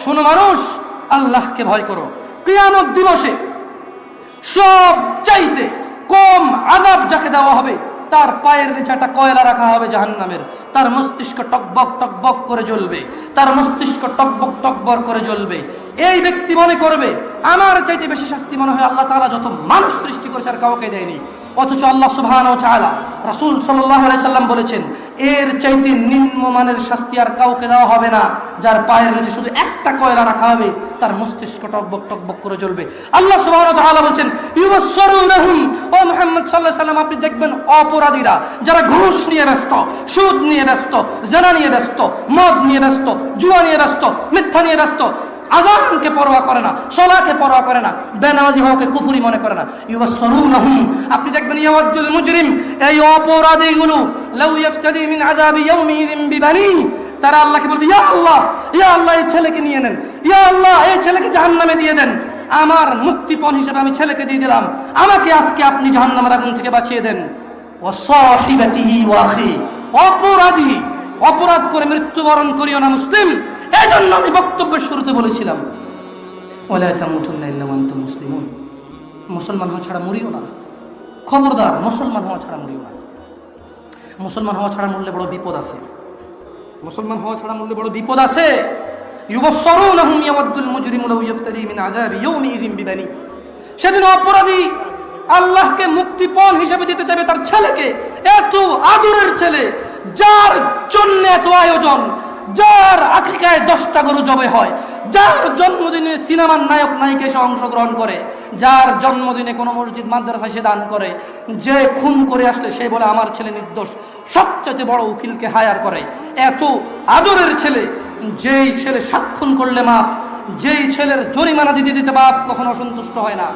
শোনো মানুষ, আল্লাহকে ভয় করো। কিয়ামত দিবসে সব চাইতে কম আযাব যাকে দেওয়া হবে, তার পায়ের নিচে একটা কয়লা রাখা হবে জাহান্নামের, তার মস্তিষ্ক টকবক টকবক করে জ্বলবে, তার মস্তিষ্ক টকবক টকবক করে জ্বলবে। এই ব্যক্তি মনে করবে আমার চাইতে বেশি শাস্তি মনে হয় আল্লাহ তাআলা যত মানুষ সৃষ্টি করেছে আর কাউকে দেয়নি। অথচ আল্লাহ সুবহানাহু ওয়া তাআলা, রাসূল সাল্লাল্লাহু আলাইহি সাল্লাম বলেছেন, এর চাইতে নিম্নমানের শাস্তি আর কাউকে দেওয়া হবে না, যার পায়ের নিচে শুধু একটা কয়লা রাখা হবে, তার মস্তিষ্ক টকবক টকবক করে জ্বলবে। আল্লাহ সুবহানাহু ওয়া তাআলা বলেন, ইউবাসসিরুনহুম, ও মুহাম্মদ সাল্লাল্লাহু আলাইহি সাল্লাম আপনি দেখবেন অপরাধীরা যারা ঘুষ নিয়ে ব্যস্ত, সুদ নিয়ে ব্যস্ত, জিনা নিয়ে ব্যস্ত, মদ নিয়ে ব্যস্ত, জুয়া নিয়ে ব্যস্ত, মিথ্যা নিয়ে ব্যস্ত, আযানকে পরোয়া করে না, সালাতকে পরোয়া করে না, বেনামাজি হওয়াকে কুফরি মনে করে না, ইউবাসসিরুনহুম আপনি দেখবেন ইয়াওয়াদুল মুজরিম, এই অপরাধীগুলো লাউ ইফতাদি মিন আযাবি ইয়াউমিযিন বিবানি, তারা আল্লাহকে বলবে, ইয়া আল্লাহ, ইয়া আল্লাহ এই ছেলেকে নিয়ে নেন, ইয়া আল্লাহ এই ছেলেকে জাহান্নামে দিয়ে দেন, আমার মুক্তিপণ হিসেবে আমি ছেলেকে দিয়ে দিলাম, আমাকে আজকে আপনি জাহান্নামের আগুন থেকে বাঁচিয়ে দেন। ওয়া সাহিবাতিহি ওয়া আখি, অপরাধী অপরাধ করে মৃত্যুবরণ করিও না মুসলিম। এজন্য আমি বক্তব্যের শুরুতে বলেছিলাম, ওয়ালা তামুতুন্না ইল্লা ওয়া আনতুম মুসলিমুন, মুসলমান হওয়া ছাড়া মরিও না, খবরদার মুসলমান হওয়া ছাড়া মরিও না। মুসলমান হওয়া ছাড়া মরলে বড় বিপদ আছে, মুসলমান হওয়া ছাড়া মরলে বড় বিপদ আছে। ইউবাসসিরুনহুম ইয়াওয়াদুল মুজরিমু লাউ ইফতাদি মিন আযাবি ইয়াউমিযিন বিবানি, সেদিন অপরাধী আল্লাহকে মুক্তিপণ হিসেবে দিতে চাইবে তার ছেলেকে, এত আদরের ছেলে, যার জন্য এত আয়োজন, যার আকিকায় 10টা গরু জবে হয়, যার জন্মদিনে সিনেমার নায়ক নায়িকা এসে অংশগ্রহণ করে, যার জন্মদিনে কোনো মসজিদ মাদ্রাসায় সে দান করে, যে খুন করে আসলে সে বলে আমার ছেলে নির্দোষ, সবচেয়ে বড় উকিলকে হায়ার করে, এত আদরের ছেলে, যেই ছেলে 7 খুন করলে মাপ, যেই ছেলের জরিমানা দিতে দিতে বাপ কখনো অসন্তুষ্ট হয় না,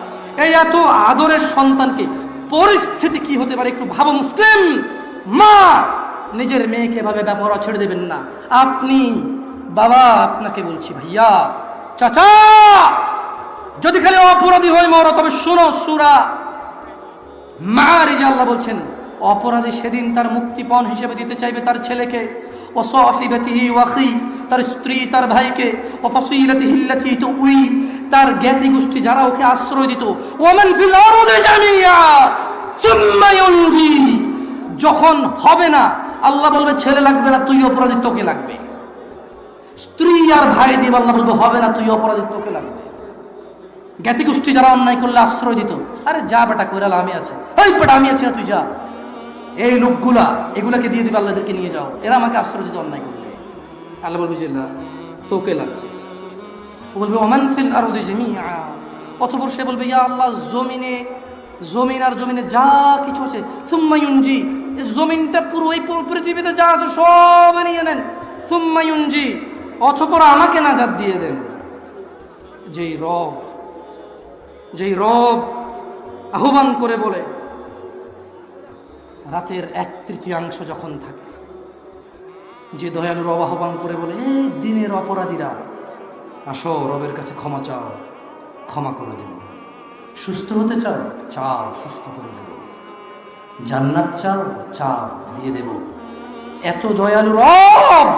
এই এত আদরের সন্তানকে পরিস্থিতি কি হতে পারে একটু ভাবো মুসলিম। মা নিজের মেয়েকে এভাবে ব্যবহার ছেড়ে দেবেন না। আপনি বাবা, আপনাকে বলছি ভাইয়া, চাচা, যদি খালি অপরাধী হয় মরো, তবে শোনো সূরা মাআরিজে আল্লাহ বলছেন, অপরাধী সেদিন তার মুক্তিপণ হিসেবে দিতে চাইবে তার ছেলেকে, ও সাহিবাতিহি ওয়া আখি, তার স্ত্রী তার ভাইকে, ও ফাসিলাতিহি আল্লাতী তুই, তার জ্ঞাতি গোষ্ঠী যারা ওকে আশ্রয় দিত, ওয়ামান ফিল আরদি জামিয়া সুম্মা ইউনজি, যখন হবে না আল্লাহ বলবে ছেলে লাগবে না, তুই অপরাধী, তোকে লাগবে। স্ত্রী আর ভাই দিয়ে আল্লাহ বলবে হবে না, তুই অপরাধী, তোকে লাগবে। জ্ঞাতি গোষ্ঠী যারা অন্যায় করলে আশ্রয় দিত, আরে যা বেটা কইরাল আমি আছে, এই বেটা আমি আছি না, তুই যা, এই লোকগুলা এগুলাকে দিয়ে দিবে, আল্লাহদেরকে নিয়ে যাও, এরা আমাকে আশ্রয় দিত অন্যায় করলে, আল্লাহ বলবে যে না, তোকে লাগবে। ও বলবে ওমান ফিল আরদি জামিআ, অতঃপর সে বলবে ইয়া আল্লাহ, জমিন আর জমিনে যা কিছু আছে, সুম্মা ইউনজি, জমিনটা পুরো এই পৃথিবীতে যা আছে সব নিয়ে নেন, সুম্মা ইউনজি, অতঃপর আমাকে নাজাত দিয়ে দেন। যেই রব আহ্বান করে বলে, রাতের 1/3 যখন থাকে, যে দয়ালু রব আহ্বান করে বলে, এই দিনের অপরাধীরা আসো রবের কাছে ক্ষমা চাও, ক্ষমা করে দেব। সুস্থ হতে চাও, চাও, সুস্থ করে দেব। জান্নাত চাও, চাও, দিয়ে দেব। এত দয়ালু রব,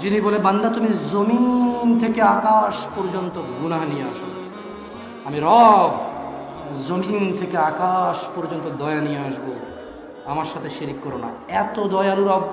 যিনি বলে বান্দা তুমি জমিন থেকে আকাশ পর্যন্ত গুনাহ নিয়ে আসো, আমি রব জমিন থেকে আকাশ পর্যন্ত দয়া নিয়ে আসবো, আমার সাথে শিরিক করো না। এত দয়ালু রব